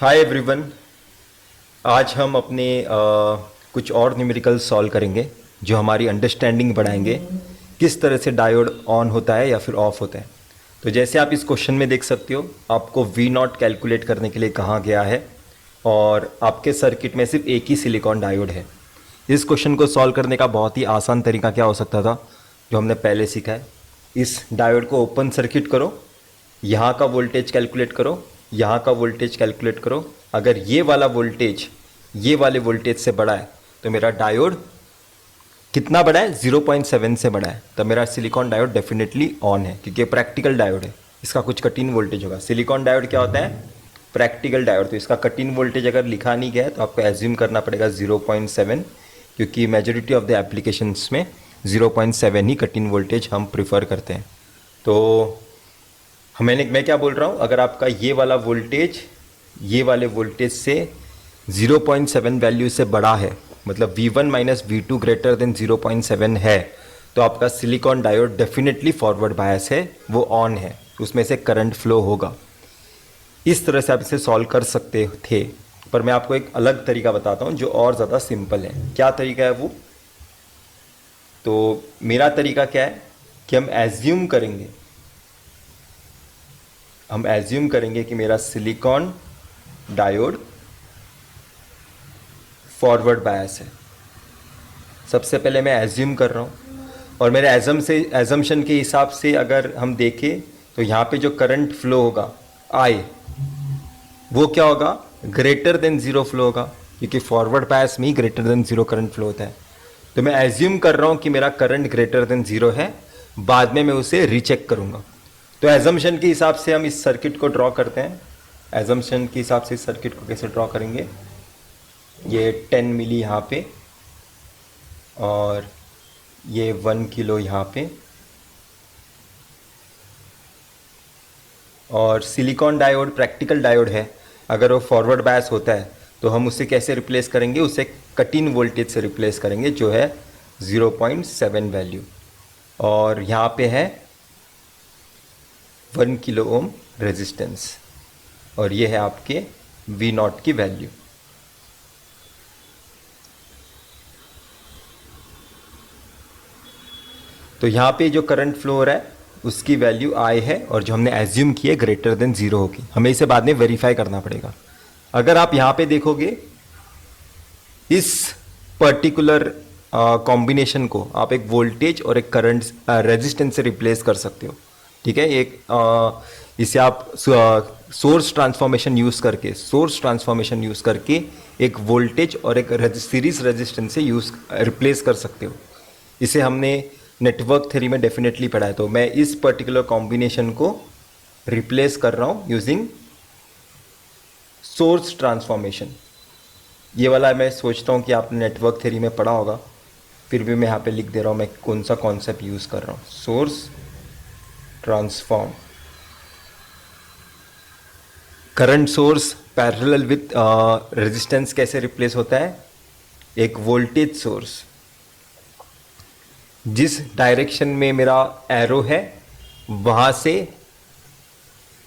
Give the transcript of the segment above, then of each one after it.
Hi everyone. आज हम अपने कुछ और न्यूमेरिकल सॉल्व करेंगे जो हमारी अंडरस्टैंडिंग बढ़ाएंगे किस तरह से डायोड ऑन होता है या फिर ऑफ होता है। तो जैसे आप इस क्वेश्चन में देख सकते हो, आपको वी नॉट कैलकुलेट करने के लिए कहा गया है और आपके सर्किट में सिर्फ एक ही सिलिकॉन डायोड है। इस क्वेश्चन को सॉल्व करने का बहुत ही आसान तरीका क्या हो सकता था जो हमने पहले सीखा है। इस डायोड को ओपन सर्किट करो, यहाँ का वोल्टेज कैलकुलेट करो, यहाँ का वोल्टेज कैलकुलेट करो। अगर ये वाला वोल्टेज ये वाले वोल्टेज से बड़ा है तो मेरा डायोड कितना बड़ा है, 0.7 से बड़ा है, तो मेरा सिलिकॉन डायोड डेफिनेटली ऑन है क्योंकि प्रैक्टिकल डायोड है। इसका कुछ कट इन वोल्टेज होगा। सिलिकॉन डायोड क्या होता है, प्रैक्टिकल डायोड। तो इसका कट इन वोल्टेज अगर लिखा नहीं गया है तो आपको एज्यूम करना पड़ेगा 0.7, क्योंकि मेजोरिटी ऑफ द एप्लीकेशंस में 0.7 ही कट इन वोल्टेज हम प्रिफर करते हैं। तो मैं क्या बोल रहा हूँ, अगर आपका ये वाला वोल्टेज ये वाले वोल्टेज से 0.7 वैल्यू से बड़ा है, मतलब V1 minus V2 greater than 0.7 है, तो आपका silicon diode definitely forward bias है, वो ऑन है, उसमें से करंट फ्लो होगा। इस तरह से आप इसे सॉल्व कर सकते थे, पर मैं आपको एक अलग तरीका बताता हूँ जो और ज़्यादा सिंपल है। क्या तरीका है वो? तो मेरा तरीका क्या है कि हम एज्यूम करेंगे कि मेरा सिलिकॉन डायोड फॉरवर्ड बायस है। सबसे पहले मैं एज्यूम कर रहा हूँ और मेरे एजम्पशन के हिसाब से अगर हम देखें तो यहाँ पे जो करंट फ्लो होगा आई, वो क्या होगा, ग्रेटर देन ज़ीरो फ्लो होगा, क्योंकि फॉरवर्ड बायस में ही greater than zero current flow होता है। तो मैं एज्यूम कर रहा हूँ कि मेरा करंट ग्रेटर देन ज़ीरो है, बाद में मैं उसे रीचेक करूँगा। तो एजम्पशन के हिसाब से हम इस सर्किट को ड्रॉ करते हैं। एजम्पशन के हिसाब से इस सर्किट को कैसे ड्रॉ करेंगे, ये 10 मिली यहाँ पे और ये 1 किलो यहाँ पे, और सिलिकॉन डायोड प्रैक्टिकल डायोड है। अगर वो फॉरवर्ड बायस होता है तो हम उसे कैसे रिप्लेस करेंगे, उसे कट इन वोल्टेज से रिप्लेस करेंगे जो है 0.7 वैल्यू, और यहाँ पे है 1 किलो ओम रेजिस्टेंस, और ये है आपके V नॉट की वैल्यू। तो यहाँ पे जो करंट फ्लो हो रहा है उसकी वैल्यू I है, और जो हमने एज्यूम की है ग्रेटर देन ज़ीरो होगी। हमें इसे बाद में वेरीफाई करना पड़ेगा। अगर आप यहाँ पे देखोगे, इस पर्टिकुलर कॉम्बिनेशन को आप एक वोल्टेज और एक करंट रेजिस्टेंस से रिप्लेस कर सकते हो। ठीक है, इसे आप सोर्स ट्रांसफॉर्मेशन यूज़ करके एक वोल्टेज और एक सीरीज रेजिस्टेंस से रिप्लेस कर सकते हो। इसे हमने नेटवर्क थ्योरी में डेफिनेटली पढ़ा है। तो मैं इस पर्टिकुलर कॉम्बिनेशन को रिप्लेस कर रहा हूँ यूजिंग सोर्स ट्रांसफॉर्मेशन। ये वाला मैं सोचता हूँ कि आपने नेटवर्क थ्योरी में पढ़ा होगा, फिर भी मैं यहाँ पे लिख दे रहा हूँ मैं कौन सा कॉन्सेप्ट यूज़ कर रहा हूँ। Source transform, current source parallel with resistance कैसे रिप्लेस होता है, एक वोल्टेज सोर्स, जिस डायरेक्शन में मेरा एरो है वहाँ से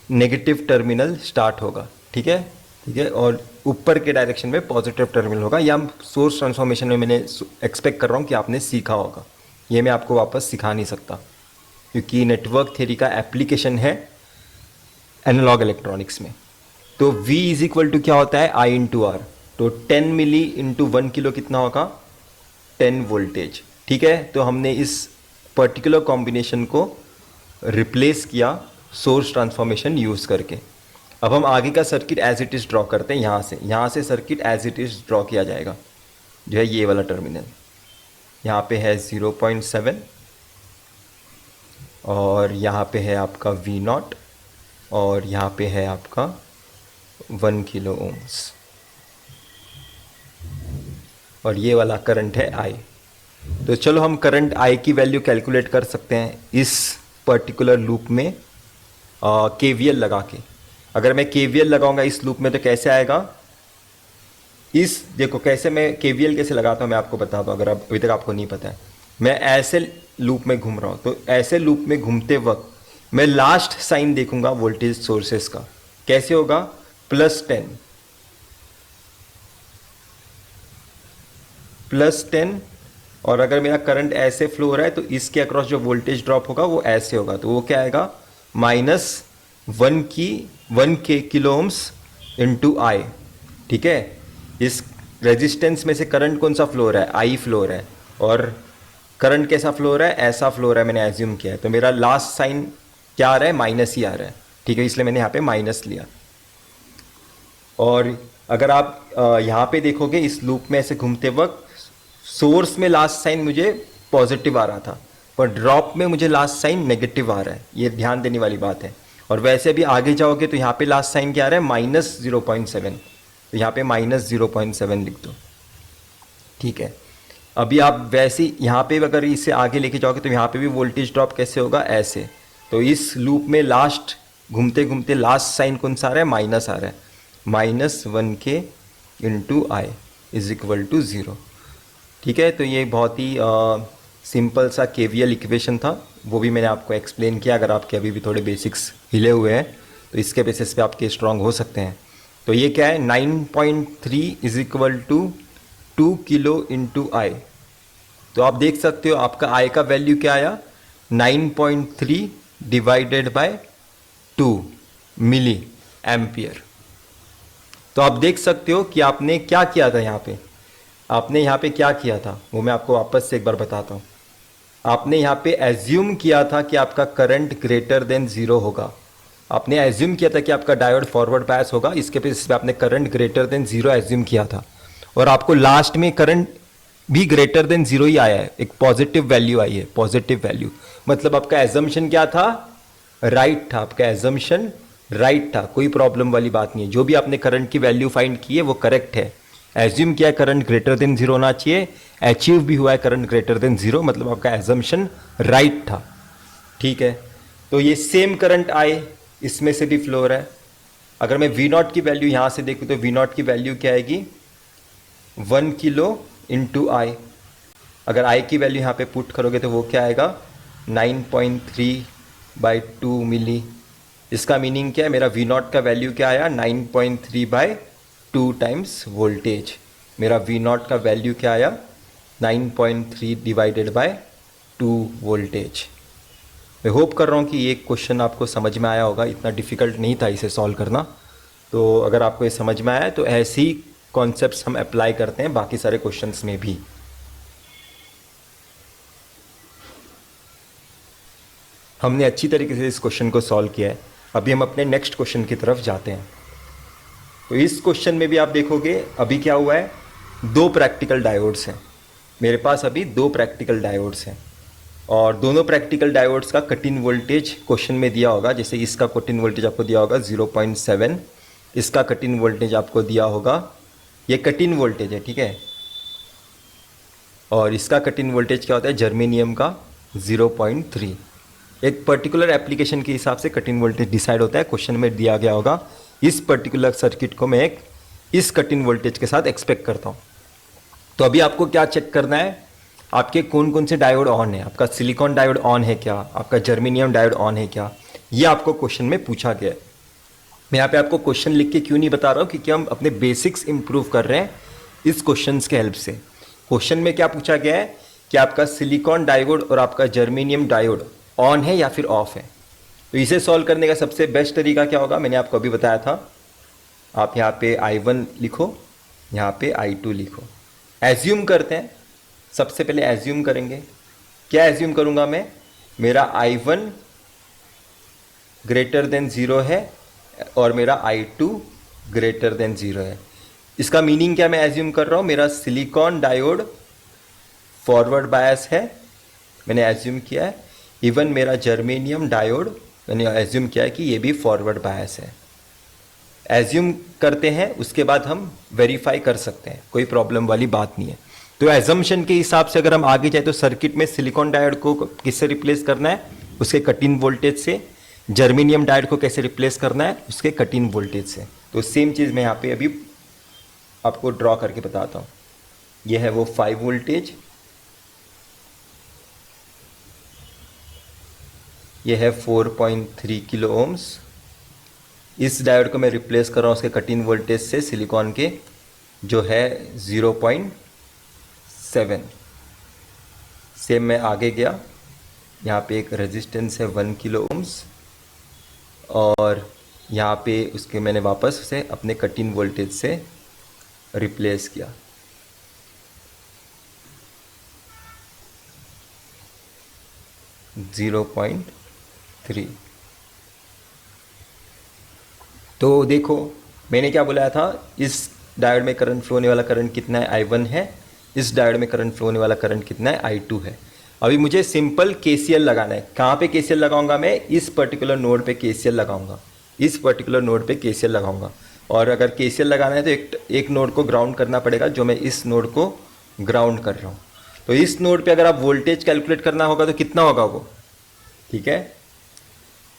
नेगेटिव टर्मिनल स्टार्ट होगा। ठीक है, और ऊपर के डायरेक्शन में पॉजिटिव टर्मिनल होगा। या सोर्स ट्रांसफॉर्मेशन में मैंने एक्सपेक्ट कर रहा हूँ कि आपने सीखा होगा, ये मैं आपको वापस सिखा नहीं सकता क्योंकि नेटवर्क थ्योरी का एप्लीकेशन है एनालॉग इलेक्ट्रॉनिक्स में। तो V इज इक्वल टू क्या होता है, I इंटू आर। तो 10 मिली इंटू 1 किलो कितना होगा, 10 वोल्टेज। ठीक है, तो हमने इस पर्टिकुलर कॉम्बिनेशन को रिप्लेस किया सोर्स ट्रांसफॉर्मेशन यूज़ करके। अब हम आगे का circuit as it is draw करते हैं। यहाँ से circuit as it is draw किया जाएगा, जो है ये वाला टर्मिनल। यहाँ पे है 0.7 और यहाँ पे है आपका V नॉट, और यहाँ पे है आपका 1 किलो ओम्स, और ये वाला करंट है I। तो चलो हम करंट I की वैल्यू कैलकुलेट कर सकते हैं इस पर्टिकुलर लूप में KVL लगा के। अगर मैं KVL लगाऊंगा इस लूप में तो कैसे आएगा, देखो कैसे मैं KVL कैसे लगाता हूँ मैं आपको बताता हूँ, अगर अभी तक आपको नहीं पता है। मैं ऐसे लूप में घूम रहा हूँ, तो ऐसे लूप में घूमते वक्त मैं लास्ट साइन देखूंगा वोल्टेज सोर्सेस का, कैसे होगा, +10। +10, और अगर मेरा करंट ऐसे फ्लो हो रहा है तो इसके अक्रॉस जो वोल्टेज ड्रॉप होगा वो ऐसे होगा, तो वो क्या आएगा, -1 किलो ओम्स इंटू आई। ठीक है, इस रेजिस्टेंस में से करंट कौन सा फ्लो हो रहा है, आई फ्लो हो रहा है, और करंट कैसा फ्लो हो रहा है, ऐसा फ्लो हो रहा है, मैंने एज्यूम किया है, तो मेरा लास्ट साइन क्या आ रहा है, माइनस ही आ रहा है। ठीक है, इसलिए मैंने यहाँ पे माइनस लिया। और अगर आप यहाँ पे देखोगे इस लूप में ऐसे घूमते वक्त सोर्स में लास्ट साइन मुझे पॉजिटिव आ रहा था, पर ड्रॉप में मुझे लास्ट साइन नेगेटिव आ रहा है, ये ध्यान देने वाली बात है। और वैसे भी आगे जाओगे तो यहाँ पे लास्ट साइन क्या आ रहा है, -0.7, तो यहाँ पे -0.7 लिख दो। ठीक है, अभी आप वैसे ही यहाँ पे अगर इसे आगे लेके जाओगे तो यहाँ पे भी वोल्टेज ड्रॉप कैसे होगा, ऐसे। तो इस लूप में लास्ट घूमते घूमते लास्ट साइन कौन सा आ रहा है, माइनस आ रहा है, -1k into I is equal to 0। ठीक है, तो ये बहुत ही सिंपल सा केवीएल इक्वेशन था, वो भी मैंने आपको एक्सप्लेन किया। अगर आपके अभी भी थोड़े बेसिक्स हिले हुए हैं तो इसके बेसिस पे आपके स्ट्रांग हो सकते हैं। तो ये क्या है, 9.3 is equal to 2 kilo into I. तो आप देख सकते हो आपका आई का वैल्यू क्या आया, 9.3 डिवाइडेड बाय 2 मिली एम्पियर। तो आप देख सकते हो कि आपने क्या किया था यहाँ पे, आपने यहाँ पे क्या किया था वो मैं आपको वापस से एक बार बताता हूँ। आपने यहाँ पे एज्यूम किया था कि आपका करंट ग्रेटर देन 0 होगा, आपने एज्यूम किया था कि आपका डायोड फॉरवर्ड बायस होगा, इसके बेसिस पे आपने करंट ग्रेटर देन 0 एज्यूम किया था, और आपको लास्ट में करंट भी ग्रेटर देन 0 ही आया है, एक पॉजिटिव वैल्यू आई है, पॉजिटिव वैल्यू। मतलब आपका एजम्पशन क्या था, राइट था, आपका एजम्पशन राइट था, कोई प्रॉब्लम वाली बात नहीं है। जो भी आपने करंट की वैल्यू फाइंड की है वो करेक्ट है। एज्यूम किया करंट ग्रेटर देन 0 होना चाहिए, अचीव भी हुआ है करंट ग्रेटर देन 0, मतलब आपका एजम्पशन राइट था। ठीक है, तो ये सेम करंट आए इसमें से भी फ्लो हो रहा है। अगर मैं V0 की वैल्यू यहाँ से देखूँ तो V0 की वैल्यू क्या आएगी, 1 किलो इंटू आई। अगर आई की वैल्यू यहाँ पे पुट करोगे तो वो क्या आएगा, 9.3/2 मिली। इसका मीनिंग क्या है, मेरा V0 का वैल्यू क्या आया, 9.3/2 टाइम्स वोल्टेज। मेरा V0 का वैल्यू क्या आया, 9.3 डिवाइडेड बाय 2 वोल्टेज। मैं होप कर रहा हूँ कि ये क्वेश्चन आपको समझ में आया होगा, इतना डिफ़िकल्ट नहीं था इसे सॉल्व करना। तो अगर आपको ये समझ में आया है तो ऐसे ही कॉन्सेप्ट्स हम अप्लाई करते हैं बाकी सारे क्वेश्चंस में भी। हमने अच्छी तरीके से इस क्वेश्चन को सॉल्व किया है। अभी हम अपने नेक्स्ट क्वेश्चन की तरफ जाते हैं। तो इस क्वेश्चन में भी आप देखोगे अभी क्या हुआ है, 2 प्रैक्टिकल डायोड्स हैं मेरे पास, अभी 2 प्रैक्टिकल डायोड्स हैं, और दोनों प्रैक्टिकल डायोड्स का कट इन वोल्टेज क्वेश्चन में दिया होगा। जैसे इसका कट इन वोल्टेज आपको दिया होगा 0.7, इसका कट इन वोल्टेज आपको दिया होगा, ये कट इन वोल्टेज है, ठीक है, और इसका कट इन वोल्टेज क्या होता है, जर्मेनियम का 0.3। एक पर्टिकुलर एप्लीकेशन के हिसाब से कट इन वोल्टेज डिसाइड होता है, क्वेश्चन में दिया गया होगा। इस पर्टिकुलर सर्किट को मैं इस कट इन वोल्टेज के साथ एक्सपेक्ट करता हूँ। तो अभी आपको क्या चेक करना है, आपके कौन कौन से डायोड ऑन है, आपका सिलिकॉन डायोड ऑन है क्या, आपका जर्मेनियम डायोड ऑन है क्या, ये आपको क्वेश्चन में पूछा गया है। मैं यहाँ पे आपको क्वेश्चन लिख के क्यों नहीं बता रहा हूँ, क्योंकि हम अपने बेसिक्स इंप्रूव कर रहे हैं इस क्वेश्चन के हेल्प से। क्वेश्चन में क्या पूछा गया है कि आपका सिलिकॉन डायोड और आपका जर्मेनियम डायोड ऑन है या फिर ऑफ है। तो इसे सॉल्व करने का सबसे बेस्ट तरीका क्या होगा, मैंने आपको अभी बताया था। आप यहाँ पे I1 लिखो, यहाँ पे I2 लिखो। एज्यूम करते हैं, सबसे पहले एज्यूम करेंगे। क्या एज्यूम करूँगा मैं, मेरा I1 ग्रेटर देन 0 है और मेरा I2 ग्रेटर देन 0 है। इसका मीनिंग क्या मैं एज्यूम कर रहा हूँ, मेरा सिलिकॉन डायोड फॉरवर्ड बायस है, मैंने एज्यूम किया है। इवन मेरा जर्मेनियम डायोड मैंने एज्यूम किया है कि ये भी फॉरवर्ड बायस है। एज्यूम करते हैं, उसके बाद हम वेरीफाई कर सकते हैं, कोई प्रॉब्लम वाली बात नहीं है। तो एजम्पशन के हिसाब से अगर हम आगे जाए तो सर्किट में सिलिकॉन डायोड को किससे रिप्लेस करना है, उसके कट इन वोल्टेज से। जर्मेनियम डायोड को कैसे रिप्लेस करना है, उसके कट इन वोल्टेज से। तो सेम चीज़ मैं यहाँ पे अभी आपको ड्रॉ करके बताता हूँ। ये है वो 5 वोल्टेज, ये है 4.3 किलो ओम्स। इस डायोड को मैं रिप्लेस कर रहा हूँ उसके कट इन वोल्टेज से, सिलिकॉन के, जो है 0.7। सेम मैं आगे गया, यहाँ पे एक रेजिस्टेंस है 1 किलो ओम्स, और यहाँ पे उसके मैंने वापस उसे अपने कट इन वोल्टेज से रिप्लेस किया। Zero point 3। तो देखो मैंने क्या बुलाया था, इस डायोड में करंट फ्लो होने वाला करंट कितना है, I1 है। इस डायोड में करंट फ्लो होने वाला करंट कितना है, I2 है। अभी मुझे सिंपल KCL लगाना है। कहाँ पे KCL लगाऊंगा मैं, इस पर्टिकुलर नोड पे KCL लगाऊंगा, इस पर्टिकुलर नोड पे KCL लगाऊंगा। और अगर KCL लगाना है तो एक नोड को ग्राउंड करना पड़ेगा, जो मैं इस नोड को ग्राउंड कर रहा हूँ। तो इस नोड पे अगर आप वोल्टेज कैलकुलेट करना होगा तो कितना होगा वो, ठीक है।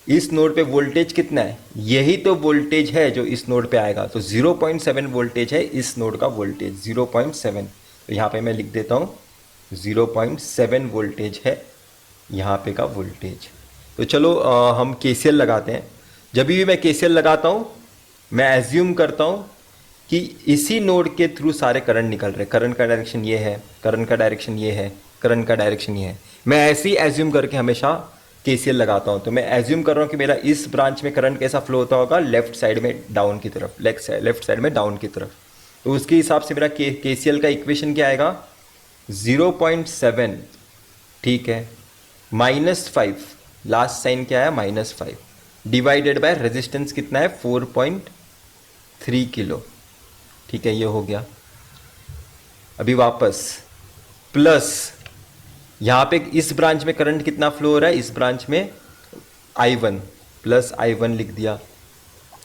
इस नोड पे वोल्टेज कितना है, यही तो वोल्टेज है जो इस नोड पे आएगा। तो 0.7 वोल्टेज है इस नोड का वोल्टेज, 0.7। तो यहाँ पे मैं लिख देता हूँ 0.7 वोल्टेज है यहाँ पे का वोल्टेज। तो चलो हम KCL लगाते हैं। जब भी मैं KCL लगाता हूँ मैं एज्यूम करता हूँ कि इसी नोड के थ्रू सारे करंट निकल रहे। करंट का डायरेक्शन ये है, करंट का डायरेक्शन ये है, करंट का डायरेक्शन ये है। मैं ऐसे ही एज्यूम करके हमेशा KCL लगाता हूँ। तो मैं एज्यूम कर रहा हूँ कि मेरा इस ब्रांच में करंट कैसा फ्लो होता होगा, लेफ्ट साइड में डाउन की तरफ, लेफ्ट साइड में डाउन की तरफ। तो उसके हिसाब से मेरा KCL का इक्वेशन क्या आएगा, 0.7, ठीक है, -5, लास्ट साइन क्या है -5, डिवाइडेड बाय रेजिस्टेंस कितना है 4.3 किलो, ठीक है, ये हो गया। अभी वापस प्लस यहाँ पे इस ब्रांच में करंट कितना फ्लो हो रहा है, इस ब्रांच में I1, प्लस I1 लिख दिया।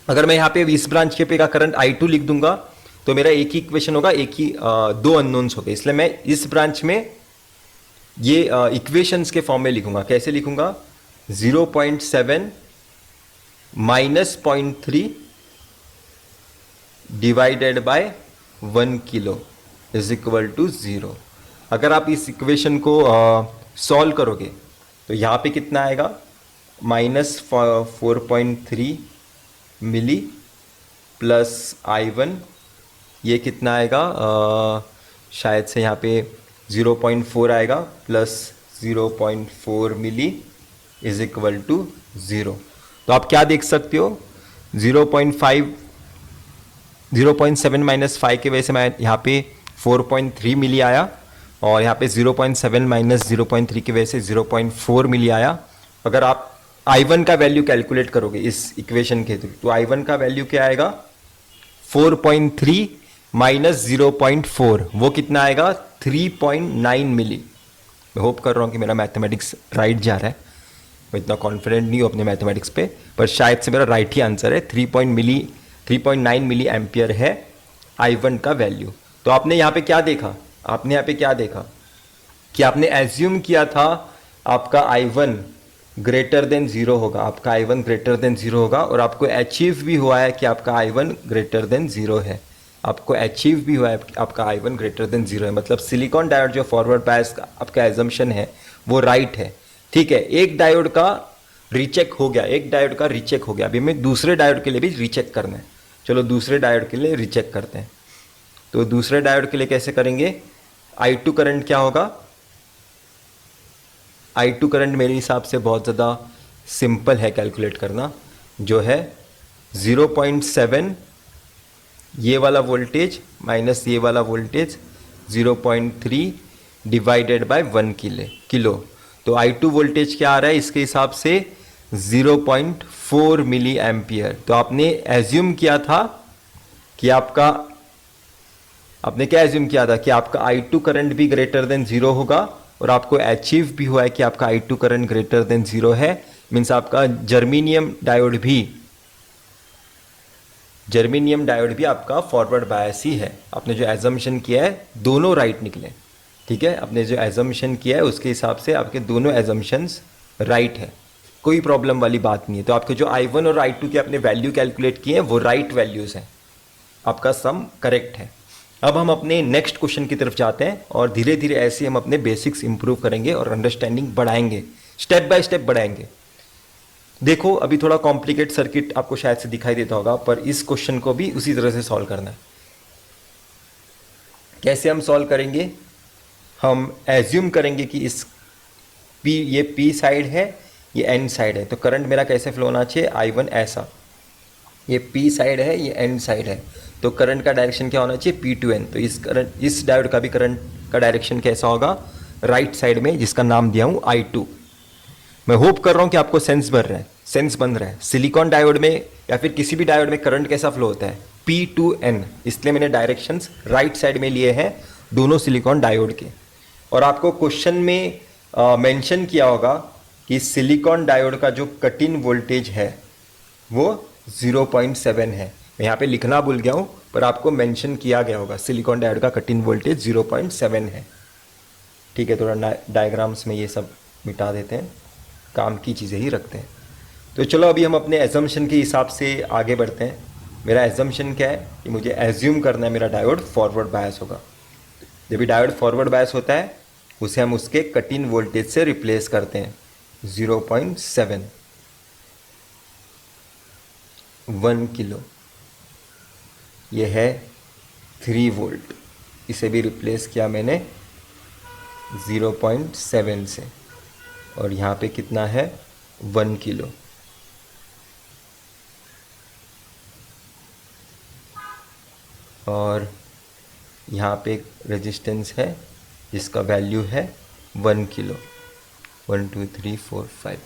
अगर मैं यहाँ पे इस ब्रांच के पे का करंट I2 लिख दूंगा तो मेरा एक ही इक्वेशन होगा, एक ही दो अननोन्स हो गए। इसलिए मैं इस ब्रांच में ये इक्वेशंस के फॉर्म में लिखूंगा। कैसे लिखूंगा, 0.7 minus 0.3 divided by 1 kilo is equal to 0। अगर आप इस इक्वेशन को सॉल्व करोगे तो यहाँ पे कितना आएगा, -4.3 मिली प्लस I1, ये कितना आएगा, शायद से यहाँ पे 0.4 आएगा, plus 0.4 milli is equal to 0। तो आप क्या देख सकते हो, 0.7 माइनस 5 की वजह से मैं यहाँ पे 4.3 मिली आया, और यहाँ पे 0.7 माइनस 0.3 की वजह से 0.4 मिली आया। अगर आप I1 का वैल्यू कैलकुलेट करोगे इस इक्वेशन के थ्रू तो I1 का वैल्यू क्या आएगा, 4.3 माइनस 0.4, वो कितना आएगा, 3.9 मिली। मैं होप कर रहा हूँ कि मेरा मैथमेटिक्स राइट जा रहा है। मैं इतना कॉन्फिडेंट नहीं हूँ अपने मैथमेटिक्स पे, पर शायद से मेरा राइट ही आंसर है। 3.9 मिली एम्पियर है I1 का वैल्यू। तो आपने यहाँ पे क्या देखा, आपने यहाँ पे क्या देखा कि आपने एज्यूम किया था आपका I1 ग्रेटर देन 0 होगा, आपका I1 ग्रेटर देन 0 होगा, और आपको अचीव भी हुआ है कि आपका I1 ग्रेटर देन 0 है। आपको अचीव भी हुआ है कि आपका I1 ग्रेटर देन 0 है। मतलब सिलिकॉन डायोड जो फॉरवर्ड बायस का आपका एजम्पशन है वो राइट है, ठीक है। एक डायोड का रीचेक हो गया, एक डायोड का रीचेक हो गया। अभी हमें दूसरे डायोड के लिए भी रीचेक करना है। चलो दूसरे डायोड के लिए रीचेक करते हैं। तो दूसरे डायोड के लिए कैसे करेंगे, I2 करंट क्या होगा, I2 करंट मेरे हिसाब से बहुत ज़्यादा सिंपल है कैलकुलेट करना, जो है 0.7 ये वाला वोल्टेज माइनस ये वाला वोल्टेज 0.3 डिवाइडेड बाय 1 किलो। तो I2 वोल्टेज क्या आ रहा है इसके हिसाब से 0.4 मिली एम्पियर। तो आपने एज्यूम किया था कि आपने क्या एज्यूम किया था कि आपका I2 करंट भी ग्रेटर देन 0 होगा, और आपको अचीव भी हुआ है कि आपका I2 करंट ग्रेटर देन 0 है। मीन्स आपका जर्मेनियम डायोड भी आपका फॉरवर्ड बायस ही है। आपने जो एजम्पशन किया है दोनों राइट निकले, ठीक है। आपने जो एजम्पशन किया है उसके हिसाब से आपके दोनों एजम्पशंस राइट है, कोई प्रॉब्लम वाली बात नहीं है। तो आपके जो I1 और I2 के आपने वैल्यू कैलकुलेट किए हैं वो राइट वैल्यूज़ हैं, आपका सम करेक्ट है। अब हम अपने नेक्स्ट क्वेश्चन की तरफ जाते हैं, और धीरे धीरे ऐसे हम अपने बेसिक्स इंप्रूव करेंगे और अंडरस्टैंडिंग बढ़ाएंगे, स्टेप बाय स्टेप बढ़ाएंगे। देखो अभी थोड़ा कॉम्प्लिकेट सर्किट आपको शायद से दिखाई देता होगा, पर इस क्वेश्चन को भी उसी तरह से सॉल्व करना है। कैसे हम सॉल्व करेंगे, हम एज्यूम करेंगे कि इस P, ये P साइड है, ये N साइड है, तो करंट मेरा कैसे फ्लो होना चाहिए, I1 ऐसा, ये P साइड है, ये N साइड है, तो करंट का डायरेक्शन क्या होना चाहिए, P2N। तो इस डायोड का भी करंट का डायरेक्शन कैसा होगा, राइट साइड में, जिसका नाम दिया हूँ I2। मैं होप कर रहा हूँ कि आपको सेंस बन रहा है। सिलिकॉन डायोड में या फिर किसी भी डायोड में करंट कैसा फ्लो होता है, P2N, इसलिए मैंने डायरेक्शंस राइट साइड में लिए हैं दोनों सिलिकॉन डायोड के। और आपको क्वेश्चन में मेंशन किया होगा कि सिलिकॉन डायोड का जो कट इन वोल्टेज है वो 0.7 है। मैं यहाँ पे लिखना भूल गया हूँ, पर आपको मेंशन किया गया होगा सिलिकॉन डायोड का कट इन वोल्टेज 0.7 है। ठीक है, थोड़ा डायग्राम्स में ये सब मिटा देते हैं, काम की चीज़ें ही रखते हैं। तो चलो अभी हम अपने एजम्पशन के हिसाब से आगे बढ़ते हैं। मेरा एजम्पशन क्या है कि मुझे एज्यूम करना है मेरा डायोड फॉरवर्ड बायस होगा। जब भी डायोड फॉरवर्ड बायस होता है उसे हम उसके कट इन वोल्टेज से रिप्लेस करते हैं 0.7, 1 किलो, ये है 3 वोल्ट, इसे भी रिप्लेस किया मैंने 0.7 से, और यहाँ पे कितना है 1 किलो। और यहाँ पे एक रेजिस्टेंस है जिसका वैल्यू है 1 किलो, 1 2 3 4 5,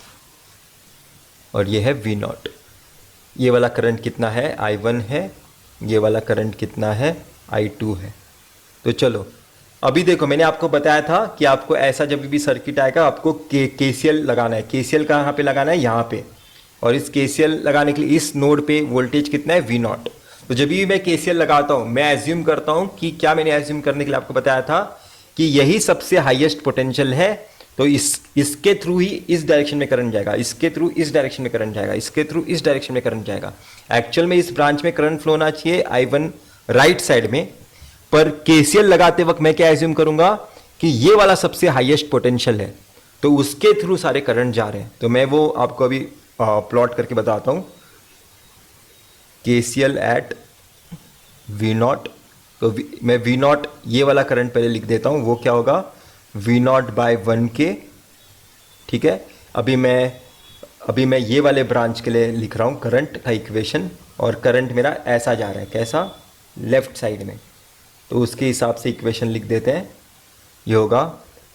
और ये है V0। ये वाला करंट कितना है, I1 है, ये वाला करंट कितना है, I2 है। तो चलो अभी देखो, मैंने आपको बताया था कि आपको ऐसा जब भी सर्किट आएगा आपको KCL लगाना है। KCL कहाँ पे लगाना है, यहाँ पे, और इस KCL लगाने के लिए इस नोड पे वोल्टेज कितना है, V0। तो जब भी मैं KCL लगाता हूँ मैं एज्यूम करता हूँ कि क्या, मैंने एज्यूम करने के लिए आपको बताया था कि यही सबसे हाईएस्ट पोटेंशियल है, तो इसके थ्रू ही इस डायरेक्शन में करंट जाएगा, इसके थ्रू इस डायरेक्शन में करंट जाएगा, इसके थ्रू इस डायरेक्शन में करंट जाएगा। एक्चुअल में इस ब्रांच में करंट फ्लो होना चाहिए I1 राइट साइड में, पर KCL लगाते वक्त मैं क्या एज्यूम करूंगा कि ये वाला सबसे हाईएस्ट पोटेंशियल है, तो उसके थ्रू सारे करंट जा रहे हैं। तो मैं वो आपको अभी प्लॉट करके बताता हूं। KCL एट V0, तो मैं V0 ये वाला करंट पहले लिख देता हूं, वो क्या होगा, V0 बाय 1K। ठीक है, अभी मैं ये वाले ब्रांच के लिए लिख रहा हूं करंट का इक्वेशन, और करंट मेरा ऐसा जा रहा है, कैसा, लेफ्ट साइड में, तो उसके हिसाब से इक्वेशन लिख देते हैं। ये होगा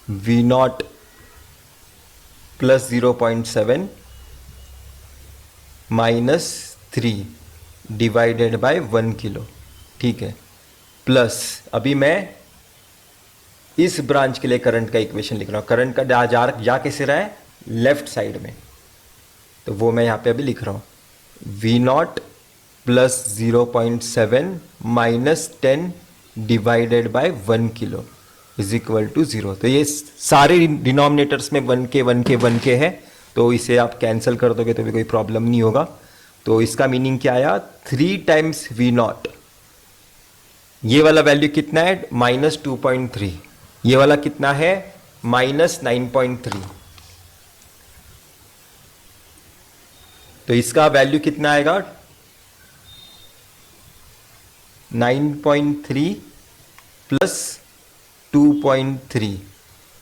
V0 plus 0.7 minus 3 divided by 1 kilo. ठीक है, प्लस अभी मैं इस ब्रांच के लिए करंट का इक्वेशन लिख रहा हूँ। करंट का जा कैसे रहा है, लेफ्ट साइड में, तो वो मैं यहाँ पे अभी लिख रहा हूँ, V0 plus 0.7 minus 10 divided by 1 kilo is equal to 0। तो ये सारे डिनोमिनेटर्स में 1K 1K 1K है, तो इसे आप कैंसिल कर दोगे तो भी कोई प्रॉब्लम नहीं होगा। तो इसका मीनिंग क्या आया, 3 टाइम्स V0, ये वाला वैल्यू कितना है, -2.3, ये वाला कितना है, -9.3, तो इसका वैल्यू कितना आएगा, 9.3 प्लस 2.3,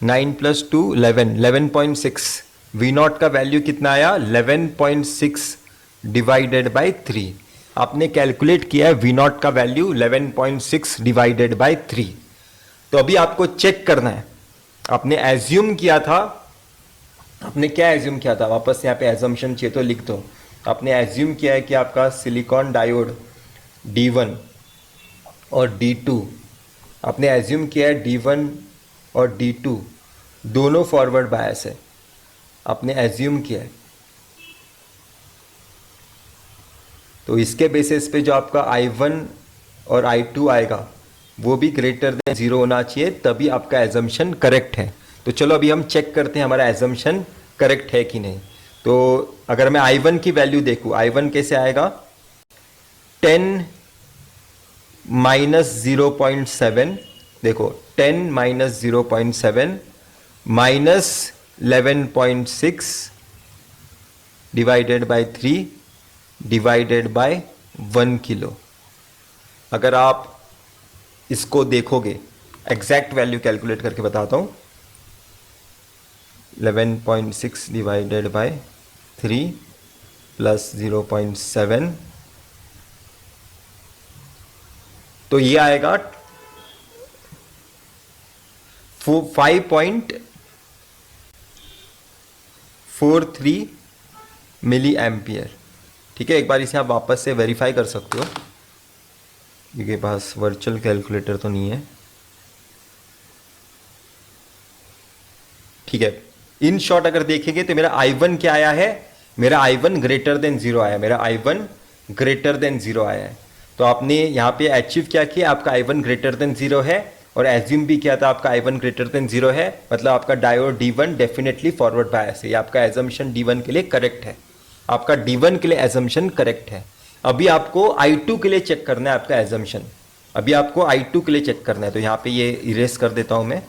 9 प्लस 2 11, 11.6। V0 का वैल्यू कितना आया, 11.6 डिवाइडेड बाय 3। आपने कैलकुलेट किया है V0 का वैल्यू 11.6 डिवाइडेड बाय 3। तो अभी आपको चेक करना है, आपने एज्यूम किया था, आपने क्या एज्यूम किया था, वापस यहाँ पे एजम्पशन चाहिए तो लिख दो। आपने एज्यूम किया है कि आपका सिलिकॉन डायोड D1 और D2, आपने एज्यूम किया है D1 और D2 दोनों फॉरवर्ड बायस है, आपने एज्यूम किया है। तो इसके बेसिस पे जो आपका I1 और I2 आएगा वो भी ग्रेटर देन 0 होना चाहिए, तभी आपका एजम्पशन करेक्ट है। तो चलो अभी हम चेक करते हैं हमारा एजम्पशन करेक्ट है कि नहीं। तो अगर मैं I1 की वैल्यू देखूं, I1 कैसे आएगा, 10 माइनस 0.7, देखो 10 minus 0.7 minus 11.6 divided by 3 divided by 1 kilo. अगर आप इसको देखोगे एग्जैक्ट वैल्यू कैलकुलेट करके बताता हूँ। 11.6 डिवाइडेड बाय 3 प्लस 0.7, तो ये आएगा 5.43 मिली एम्पियर। ठीक है, एक बार इसे आप वापस से वेरीफाई कर सकते हो, क्योंकि पास वर्चुअल कैलकुलेटर तो नहीं है। ठीक है, इन शॉर्ट अगर देखेंगे तो मेरा I1 क्या आया है, मेरा I1 ग्रेटर देन 0 आया, मेरा I1 ग्रेटर देन 0 आया है। तो आपने यहाँ पे अचीव क्या किया, आपका I1 ग्रेटर देन 0 है, और एज्यूम भी किया था आपका I1 ग्रेटर देन 0 है, मतलब आपका diode D1 definitely forward bias है। ये आपका एजम्पशन D1 के लिए करेक्ट है, आपका D1 के लिए एजम्पशन करेक्ट है। अभी आपको I2 के लिए चेक करना है आपका एजम्पशन, अभी आपको I2 के लिए चेक करना है। तो यहाँ पे ये इरेज कर देता हूँ मैं।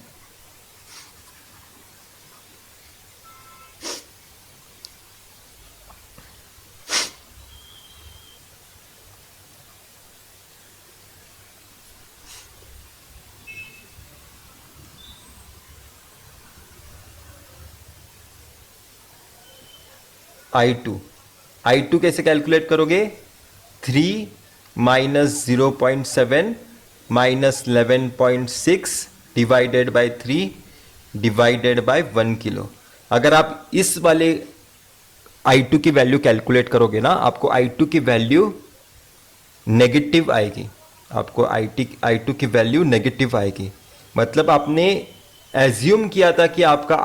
I2 कैसे कैलकुलेट करोगे, 3 minus 0.7 minus 11.6 divided by 3 divided by 1 kilo. अगर आप इस वाले I2 की वैल्यू कैलकुलेट करोगे ना, आपको I2 की वैल्यू नेगेटिव आएगी, आपको I2 की वैल्यू नेगेटिव आएगी। मतलब आपने एज्यूम किया था कि आपका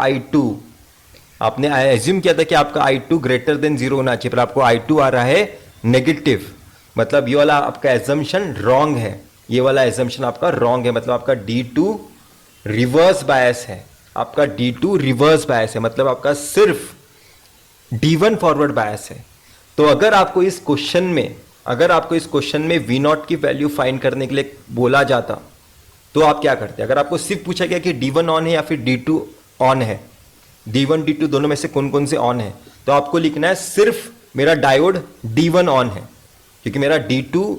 आपने एज्यूम किया था कि आपका I2 ग्रेटर देन 0 होना चाहिए, पर आपको I2 आ रहा है नेगेटिव। मतलब ये वाला आपका एजम्पशन रॉन्ग है, ये वाला एजम्पशन आपका रॉन्ग है। मतलब आपका D2 रिवर्स बायस है, आपका D2 रिवर्स बायस है, मतलब आपका सिर्फ D1 फॉरवर्ड बायस है। तो अगर आपको इस क्वेश्चन में V0 की वैल्यू फाइंड करने के लिए बोला जाता, तो आप क्या करते? अगर आपको सिर्फ पूछा गया कि D1 ऑन है या फिर D2 ऑन है, D1 D2 दोनों में से कौन कौन से ऑन है, तो आपको लिखना है सिर्फ मेरा डायोड D1 ऑन है, क्योंकि मेरा D2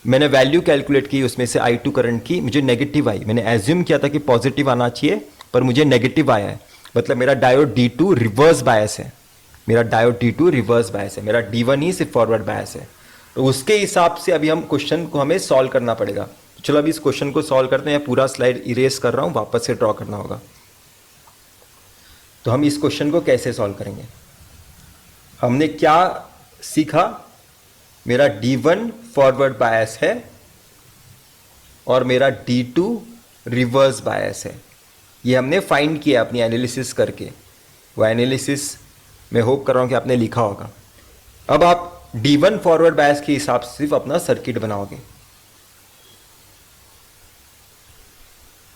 मैंने वैल्यू कैलकुलेट की, उसमें से I2 करंट की मुझे नेगेटिव आई। मैंने एज्यूम किया था कि पॉजिटिव आना चाहिए, पर मुझे नेगेटिव आया है, मतलब मेरा डायोड D2 रिवर्स बायस है, मेरा डायोड D2 रिवर्स बायस है, मेरा D1 ही सिर्फ फॉरवर्ड बायस है। तो उसके हिसाब से अभी हम क्वेश्चन को हमें सॉल्व करना पड़ेगा। चलो अभी इस क्वेश्चन को सॉल्व करते हैं, पूरा स्लाइड इरेज कर रहा हूं, वापस से ड्रॉ करना होगा। तो हम इस क्वेश्चन को कैसे सॉल्व करेंगे, हमने क्या सीखा, मेरा D1 फॉरवर्ड बायस है और मेरा D2 रिवर्स बायस है। ये हमने फाइंड किया अपनी एनालिसिस करके, वो एनालिसिस मैं होप कर रहा हूं कि आपने लिखा होगा। अब आप D1 फॉरवर्ड बायस के हिसाब से सिर्फ अपना सर्किट बनाओगे।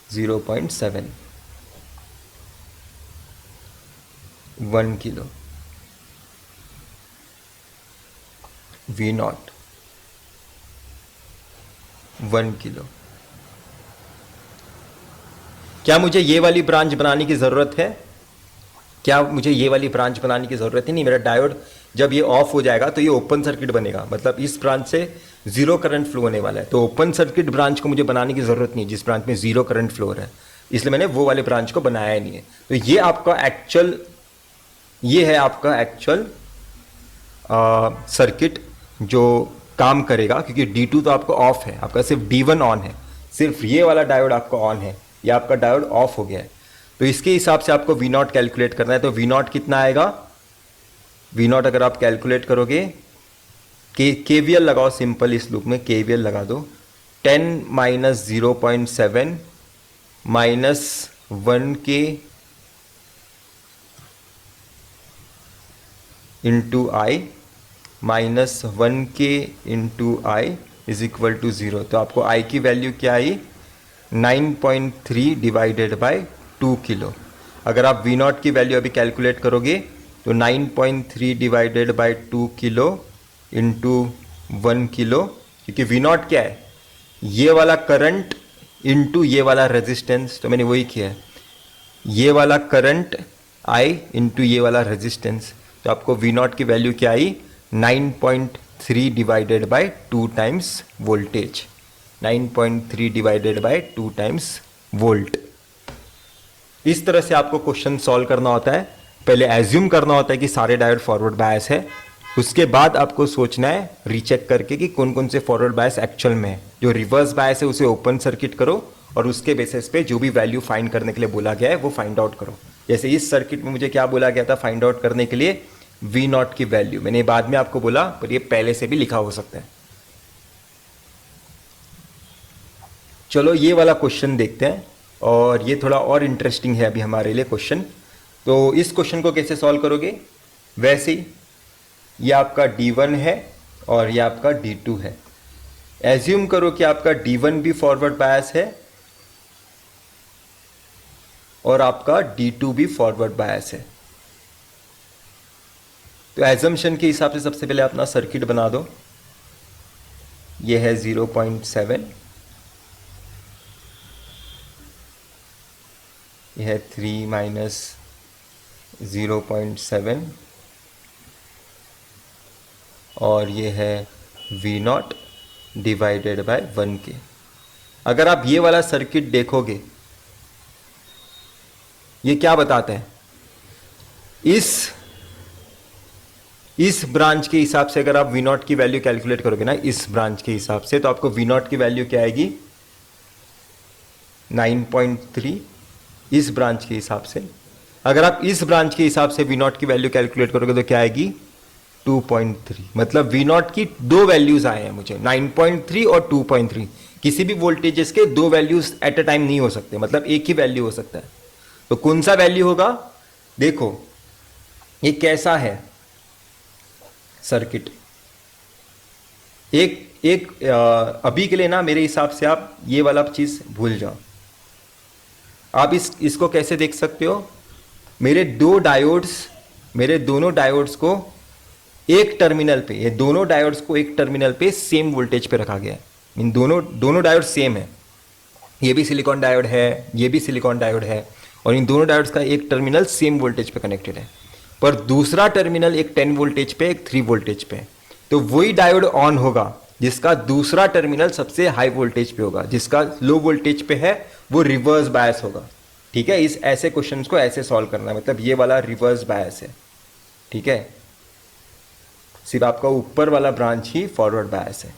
0.7 1 किलो V0 1 किलो। क्या मुझे ये वाली ब्रांच बनाने की ज़रूरत है? क्या मुझे ये वाली ब्रांच बनाने की ज़रूरत है? नहीं, मेरा डायोड जब ये ऑफ हो जाएगा तो ये ओपन सर्किट बनेगा, मतलब इस ब्रांच से जीरो करंट फ्लो होने वाला है। तो ओपन सर्किट ब्रांच को मुझे बनाने की ज़रूरत नहीं, जिस ब्रांच में जीरो करंट फ्लो हो रहा है, इसलिए मैंने वो वाले ब्रांच को बनाया ही नहीं है। तो ये है आपका एक्चुअल सर्किट जो काम करेगा, क्योंकि D2 तो आपको ऑफ है, आपका सिर्फ D1 ऑन है, सिर्फ ये वाला डायोड आपका ऑन है, या आपका डायोड ऑफ हो गया है। तो इसके हिसाब से आपको V0 कैलकुलेट करना है। तो V0 कितना आएगा, V0 अगर आप कैलकुलेट करोगे, KVL लगाओ, सिंपल इस लूप में KVL लगा दो। 10 minus 0.7 minus 1K into I minus 1K into I is equal to 0। तो आपको I की वैल्यू क्या आई, 9.3 डिवाइडेड बाय 2 किलो। अगर आप V0 की वैल्यू अभी कैलकुलेट करोगे तो 9.3 divided by 2 kilo into 1 kilo, क्योंकि V0 क्या है, ये वाला करंट इंटू ये वाला रेजिस्टेंस, तो मैंने वही किया है, ये वाला करंट I इंटू ये वाला रेजिस्टेंस। तो आपको V0 की वैल्यू क्या आई, 9.3 divided by 2 times voltage, 9.3 divided by 2 times volt. इस तरह से आपको क्वेश्चन सॉल्व करना होता है। पहले एज्यूम करना होता है कि सारे डायोड फॉरवर्ड बायस है, उसके बाद आपको सोचना है रीचेक करके कि कौन कौन से फॉरवर्ड बायस एक्चुअल में है। जो रिवर्स बायस है उसे ओपन सर्किट करो और उसके बेसिस पे जो भी वैल्यू फाइंड करने के लिए बोला गया है वो फाइंड आउट करो। जैसे इस सर्किट में मुझे क्या बोला गया था फाइंड आउट करने के लिए, वी नॉट की वैल्यू। मैंने बाद में आपको बोला पर ये पहले से भी लिखा हो सकता है। चलो ये वाला क्वेश्चन देखते हैं, और ये थोड़ा और इंटरेस्टिंग है अभी हमारे लिए क्वेश्चन। तो इस क्वेश्चन को कैसे सॉल्व करोगे, वैसे ही ये आपका D1 है और ये आपका D2 है। एज्यूम करो कि आपका D1 भी फॉरवर्ड बायस है और आपका D2 भी फॉरवर्ड बायस है। तो एजम्पशन के हिसाब से सबसे पहले अपना सर्किट बना दो। ये है 0.7, यह है 3 माइनस 0.7 और ये है V0 डिवाइडेड बाय 1K। अगर आप ये वाला सर्किट देखोगे, ये क्या बताता है, इस ब्रांच के हिसाब से अगर आप V0 की वैल्यू कैलकुलेट करोगे ना, इस ब्रांच के हिसाब से, तो आपको V0 की वैल्यू क्या आएगी 9.3 इस ब्रांच के हिसाब से। अगर आप इस ब्रांच के हिसाब से V0 की वैल्यू कैलकुलेट करोगे तो क्या आएगी 2.3। मतलब V0 की दो वैल्यूज आए हैं मुझे, 9.3 और 2.3। किसी भी वोल्टेजेस के दो वैल्यूज एट अ टाइम नहीं हो सकते, मतलब एक ही वैल्यू हो सकता है। तो कौन सा वैल्यू होगा, देखो ये कैसा है सर्किट। अभी के लिए ना मेरे हिसाब से आप ये वाला चीज भूल जाओ। आप इसको कैसे देख सकते हो, मेरे दोनों डायोड्स को एक टर्मिनल पे, ये दोनों डायोड्स को एक टर्मिनल पे सेम वोल्टेज पे रखा गया है। इन दोनों डायोड सेम है, ये भी सिलिकॉन डायोड है, ये भी सिलिकॉन डायोड है, और इन दोनों डायोड्स का एक टर्मिनल सेम वोल्टेज पे कनेक्टेड है, पर दूसरा टर्मिनल एक 10 वोल्टेज पे, एक 3 वोल्टेज पे। तो वही डायोड ऑन होगा जिसका दूसरा टर्मिनल सबसे हाई वोल्टेज पे होगा, जिसका लो वोल्टेज पे है वो रिवर्स बायस होगा। ठीक है, इस ऐसे क्वेश्चंस को ऐसे सॉल्व करना है, मतलब ये वाला रिवर्स बायस है। ठीक है, सिर्फ आपका ऊपर वाला ब्रांच ही फॉरवर्ड बायस है।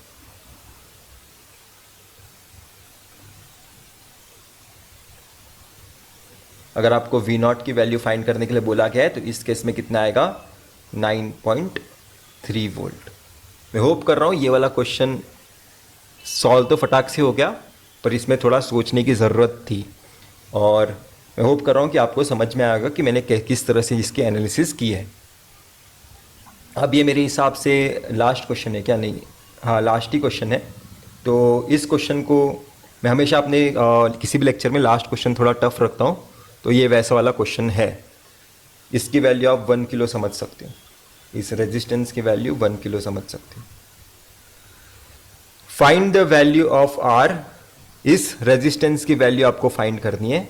अगर आपको V0 की वैल्यू फाइंड करने के लिए बोला गया है तो इस केस में कितना आएगा 9.3 वोल्ट। मैं होप कर रहा हूँ ये वाला क्वेश्चन सॉल्व तो फटाक से हो गया, पर इसमें थोड़ा सोचने की ज़रूरत थी, और मैं होप कर रहा हूँ कि आपको समझ में आएगा कि मैंने किस तरह से इसकी एनालिसिस की है। अब ये मेरे हिसाब से लास्ट क्वेश्चन है क्या, नहीं, हाँ लास्ट ही क्वेश्चन है। तो इस क्वेश्चन को मैं हमेशा अपने किसी भी लेक्चर में लास्ट क्वेश्चन थोड़ा टफ रखता हूँ, तो ये वैसा वाला क्वेश्चन है। इसकी वैल्यू आप 1 किलो समझ सकते हो, इस रेजिस्टेंस की वैल्यू 1 किलो समझ सकते हो। Find the value of R, इस रेजिस्टेंस की वैल्यू आपको फाइंड करनी है,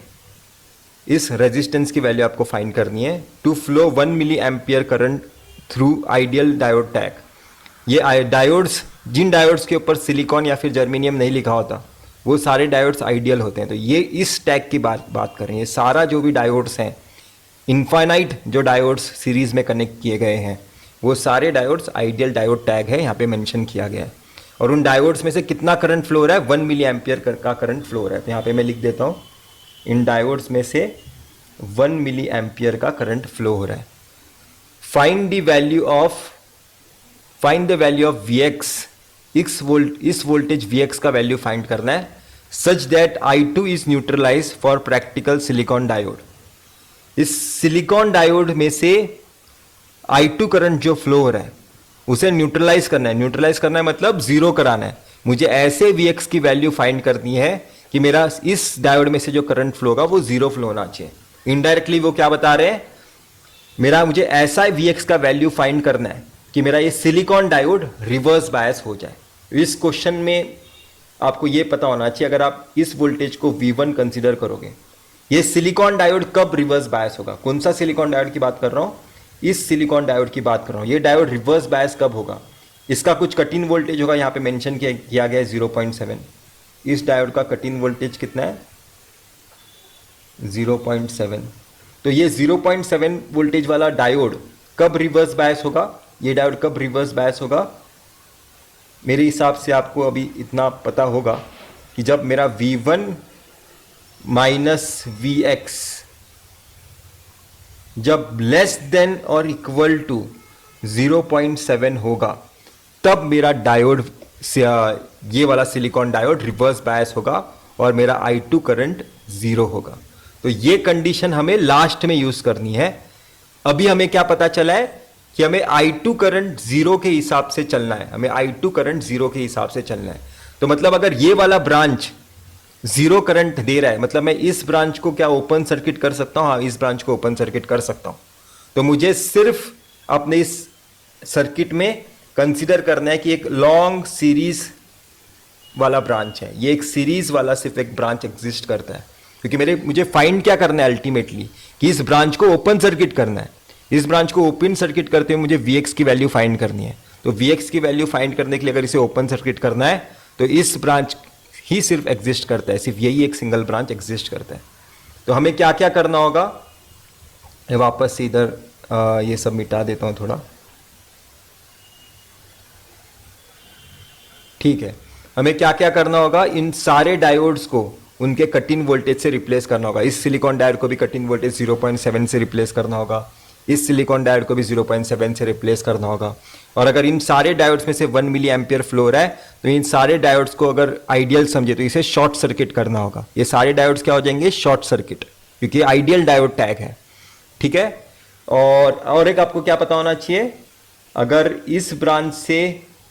इस रेजिस्टेंस की वैल्यू आपको फाइंड करनी है to flow 1 milli ampere current through ideal diode tag. ये डायोड्स, जिन डायोड्स के ऊपर सिलिकॉन या फिर जर्मेनियम नहीं लिखा होता वो सारे डायोड्स आइडियल होते हैं। तो ये इस टैग की बात करें, ये सारा जो भी डायोड्स हैं, इनफाइनाइट जो डायोड्स सीरीज में कनेक्ट किए गए हैं, वो सारे डायोड्स आइडियल डायोड टैग है, यहाँ पे मेंशन किया गया है। और उन डायोड्स में से कितना करंट फ्लो हो रहा है, 1 मिली एम्पियर का करंट फ्लो हो रहा है। तो यहाँ पे मैं लिख देता हूँ, इन डायोड्स में से 1 मिली एम्पियर का करंट फ्लो हो रहा है। Find the value of Vx, इस वोल्टेज Vx का वैल्यू फाइंड करना है, such that I2 is neutralise for practical silicon diode. इस सिलिकॉन डायोड में से I2 करंट जो फ्लो हो रहा है उसे न्यूट्रलाइज करना है। न्यूट्रलाइज करना है मतलब जीरो कराना है। मुझे ऐसे Vx की वैल्यू फाइंड करनी है कि मेरा इस डायोड में से जो करंट फ्लो होगा वो जीरो फ्लो होना चाहिए। इनडायरेक्टली वो क्या बता रहे हैं, मुझे ऐसा Vx का वैल्यू फाइंड करना है कि मेरा ये सिलिकॉन डायोड रिवर्स बायस हो जाए। इस क्वेश्चन में आपको ये पता होना चाहिए, अगर आप इस वोल्टेज को V1 कंसीडर करोगे, ये सिलिकॉन डायोड कब रिवर्स बायस होगा। कौन सा सिलिकॉन डायोड की बात कर रहा हूँ, इस सिलिकॉन डायोड की बात कर रहा हूँ। ये डायोड रिवर्स बायस कब होगा, इसका कुछ कट इन वोल्टेज होगा, यहाँ पे मेंशन किया गया है 0.7। इस डायोड का कट इन वोल्टेज कितना है 0.7। तो ये 0.7 वोल्टेज वाला डायोड कब रिवर्स बायस होगा? ये डायोड कब रिवर्स बायस होगा? मेरे हिसाब से आपको अभी इतना पता होगा कि जब मेरा V1 माइनस Vx जब लेस देन और इक्वल टू 0.7 होगा, तब मेरा डायोड से ये वाला सिलिकॉन डायोड रिवर्स बायस होगा और मेरा I2 करंट जीरो होगा। तो ये कंडीशन हमें लास्ट में यूज करनी है। अभी हमें क्या पता चला है कि हमें I2 करंट जीरो के हिसाब से चलना है, हमें I2 करंट जीरो के हिसाब से चलना है। तो मतलब अगर ये वाला ब्रांच जीरो करंट दे रहा है, मतलब मैं इस ब्रांच को क्या ओपन सर्किट कर सकता हूं? हाँ, इस ब्रांच को ओपन सर्किट कर सकता हूं। तो मुझे सिर्फ अपने इस सर्किट में कंसीडर करना है कि एक लॉन्ग सीरीज वाला ब्रांच है, ये एक सीरीज वाला सिर्फ एक ब्रांच एग्जिस्ट करता है, क्योंकि मुझे फाइंड क्या करना है अल्टीमेटली, कि इस ब्रांच को ओपन सर्किट करना है। इस ब्रांच को ओपन सर्किट करते हुए मुझे Vx की वैल्यू फाइंड करनी है। तो Vx की वैल्यू फाइंड करने के लिए अगर इसे ओपन सर्किट करना है तो इस ब्रांच ही सिर्फ एग्जिस्ट करता है, सिर्फ यही एक सिंगल ब्रांच एग्जिस्ट करता है। तो हमें क्या क्या करना होगा, वापस से इधर ये सब मिटा देता हूं थोड़ा, ठीक है। हमें क्या क्या करना होगा, इन सारे डायोड्स को उनके कट इन वोल्टेज से रिप्लेस करना होगा। इस सिलिकॉन डायोड को भी कट इन वोल्टेज 0.7 से रिप्लेस करना होगा, इस सिलिकॉन डायोड को भी 0.7 से रिप्लेस करना होगा। और अगर इन सारे डायोड्स में से 1 मिली एम्पियर फ्लो हो रहा है तो इन सारे डायोड्स को अगर आइडियल समझे तो इसे शॉर्ट सर्किट करना होगा। ये सारे डायोड्स क्या हो जाएंगे? शॉर्ट सर्किट, क्योंकि आइडियल डायोड टैग है, ठीक है। और एक आपको क्या पता होना चाहिए, अगर इस ब्रांच से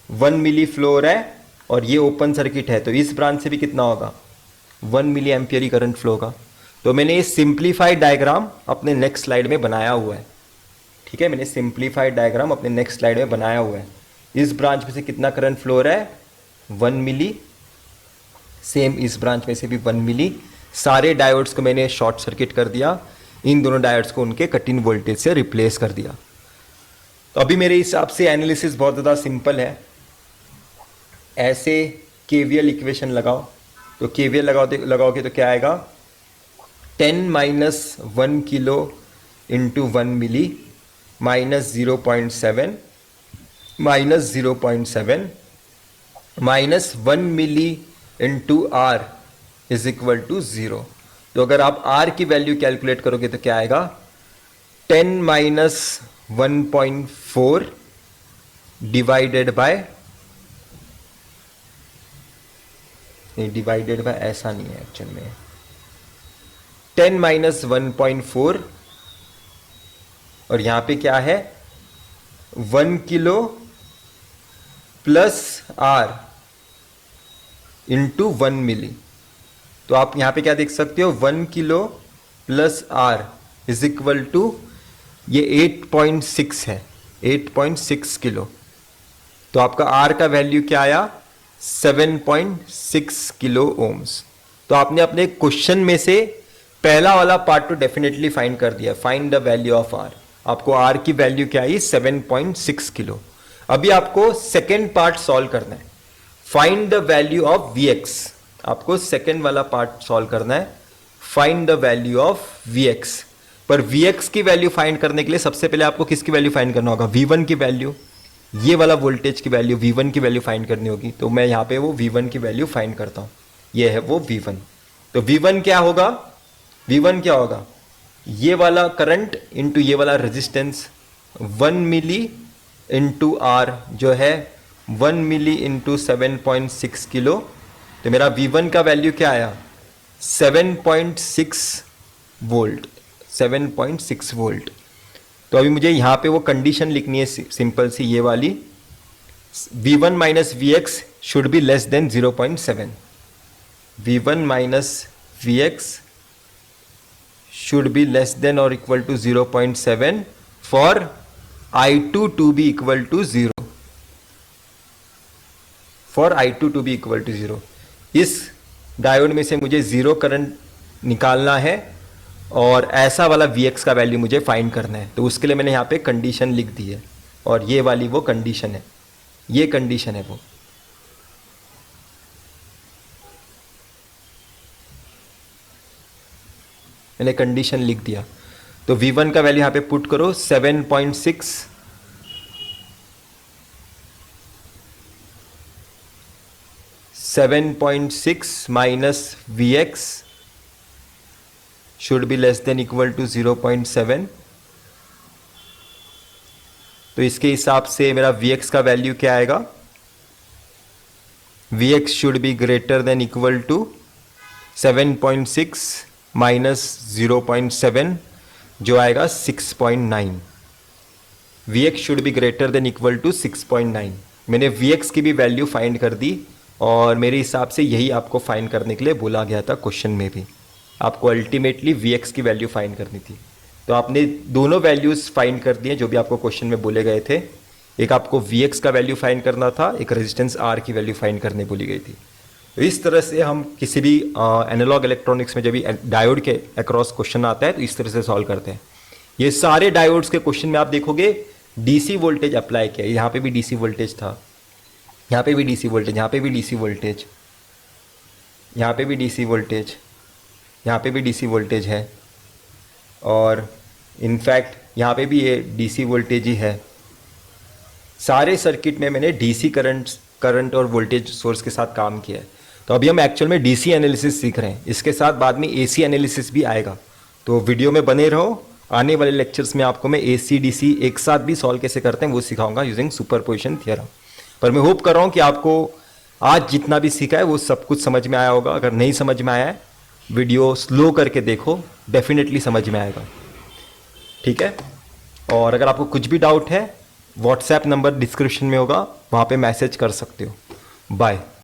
1 मिली फ्लो हो रहा है और ये ओपन सर्किट है तो इस ब्रांच से भी कितना होगा? 1 मिली एम्पियर ही करंट फ्लो होगा। तो मैंने ये सिंप्लीफाइड डायग्राम अपने नेक्स्ट स्लाइड में बनाया हुआ है, ठीक है। मैंने सिंप्लीफाइड डायग्राम अपने नेक्स्ट स्लाइड में बनाया हुआ है। इस ब्रांच में से कितना करंट फ्लो हो रहा है? 1 मिली। सेम इस ब्रांच में से भी 1 मिली। सारे डायोड्स को मैंने शॉर्ट सर्किट कर दिया, इन दोनों डायोड्स को उनके कट इन वोल्टेज से रिप्लेस कर दिया। तो अभी मेरे हिसाब से एनालिसिस बहुत ज़्यादा सिंपल है। ऐसे केवीएल इक्वेशन लगाओ, तो केवीएल लगाओगे तो क्या आएगा? 10 minus 1 kilo into 1 milli minus 0.7 minus 0.7 minus 1 milli into R is equal to 0। तो अगर आप आर की वैल्यू कैलकुलेट करोगे तो क्या आएगा? 10 माइनस 1.4 डिवाइडेड बाय, नहीं डिवाइडेड बाय ऐसा नहीं है एक्चुअल में, 10 माइनस 1.4 और यहां पे क्या है? 1 kilo plus R into 1 milli. तो आप यहां पे क्या देख सकते हो? 1 kilo plus R is equal to, ये 8.6 है, 8.6 किलो। तो आपका आर का वैल्यू क्या आया? 7.6 किलो ओम्स। तो आपने अपने क्वेश्चन में से पहला वाला पार्ट तो डेफिनेटली फाइंड कर दिया, find the value of R. आपको आर की वैल्यू क्या आई? 7.6 किलो। अभी आपको सेकेंड पार्ट सॉल्व करना है, find the value of Vx। आपको सेकेंड वाला पार्ट सॉल्व करना है, find the value of Vx। पर Vx की वैल्यू फाइंड करने के लिए सबसे पहले आपको किसकी वैल्यू फाइंड करना होगा? V1 की वैल्यू, ये वाला वोल्टेज की वैल्यू V1 की वैल्यू फाइंड करनी होगी। तो मैं यहां पे वो V1 की वैल्यू फाइंड करता हूं, ये है वो V1। तो V1 क्या होगा? V1 क्या होगा? ये वाला करंट इंटू ये वाला रेजिस्टेंस, 1 मिली इंटू आर जो है 1 मिली इंटू 7.6 किलो। तो मेरा V1 का वैल्यू क्या आया? 7.6 वोल्ट, 7.6 वोल्ट। तो अभी मुझे यहां पे वो कंडीशन लिखनी है सिंपल सी, ये वाली, V1 minus Vx should be less then 0.7। V1 minus Vx should be less than or equal to 0.7 for I2 to be equal to 0, for I2 to be equal to 0। इस diode में से मुझे zero current निकालना है और ऐसा वाला Vx का वैल्यू मुझे फाइंड करना है। तो उसके लिए मैंने यहाँ पे कंडीशन लिख दी है और ये वाली वो कंडीशन है, ये कंडीशन है वो। मैंने कंडीशन लिख दिया। तो V1 का वैल्यू यहाँ पे पुट करो 7.6, 7.6 minus Vx should be less than equal to 0.7। तो इसके हिसाब से मेरा Vx का वैल्यू क्या आएगा, Vx should be greater than equal to 7.6 minus 0.7 जो आएगा 6.9। Vx should be greater than equal to 6.9। मैंने Vx की भी वैल्यू फाइंड कर दी और मेरे हिसाब से यही आपको फाइंड करने के लिए बोला गया था क्वेश्चन में भी। आपको अल्टीमेटली Vx की वैल्यू फाइंड करनी थी। तो आपने दोनों वैल्यूज़ फाइंड कर दिए जो भी आपको क्वेश्चन में बोले गए थे। एक आपको Vx का वैल्यू फाइंड करना था, एक रेजिस्टेंस R की वैल्यू फाइंड करने बोली गई थी। तो इस तरह से हम किसी भी एनालॉग इलेक्ट्रॉनिक्स में जब भी डायोड के अक्रॉस क्वेश्चन आता है तो इस तरह से सॉल्व करते हैं। ये सारे डायोड्स के क्वेश्चन में आप देखोगे डीसी वोल्टेज अप्लाई किया, यहाँ पे भी डीसी वोल्टेज था, यहाँ पे भी डीसी वोल्टेज, यहाँ पे भी डीसी वोल्टेज, यहाँ पे भी डीसी वोल्टेज, यहाँ पे भी डीसी वोल्टेज है और इनफैक्ट यहाँ पे भी ये डीसी वोल्टेज ही है। सारे सर्किट में मैंने डीसी करंट और वोल्टेज सोर्स के साथ काम किया है। तो अभी हम एक्चुअल में डीसी एनालिसिस सीख रहे हैं, इसके साथ बाद में एसी एनालिसिस भी आएगा। तो वीडियो में बने रहो, आने वाले लेक्चर्स में आपको मैं एसी डीसी एक साथ भी सॉल्व कैसे करते हैं वो सिखाऊंगा यूजिंग सुपरपोजिशन थ्योरम। पर मैं होप कर रहा हूँ कि आपको आज जितना भी सीखा है वो सब कुछ समझ में आया होगा। अगर नहीं समझ में आया है वीडियो स्लो करके देखो, डेफिनेटली समझ में आएगा। ठीक है, और अगर आपको कुछ भी डाउट है व्हाट्सएप नंबर डिस्क्रिप्शन में होगा, वहाँ पे मैसेज कर सकते हो। बाय।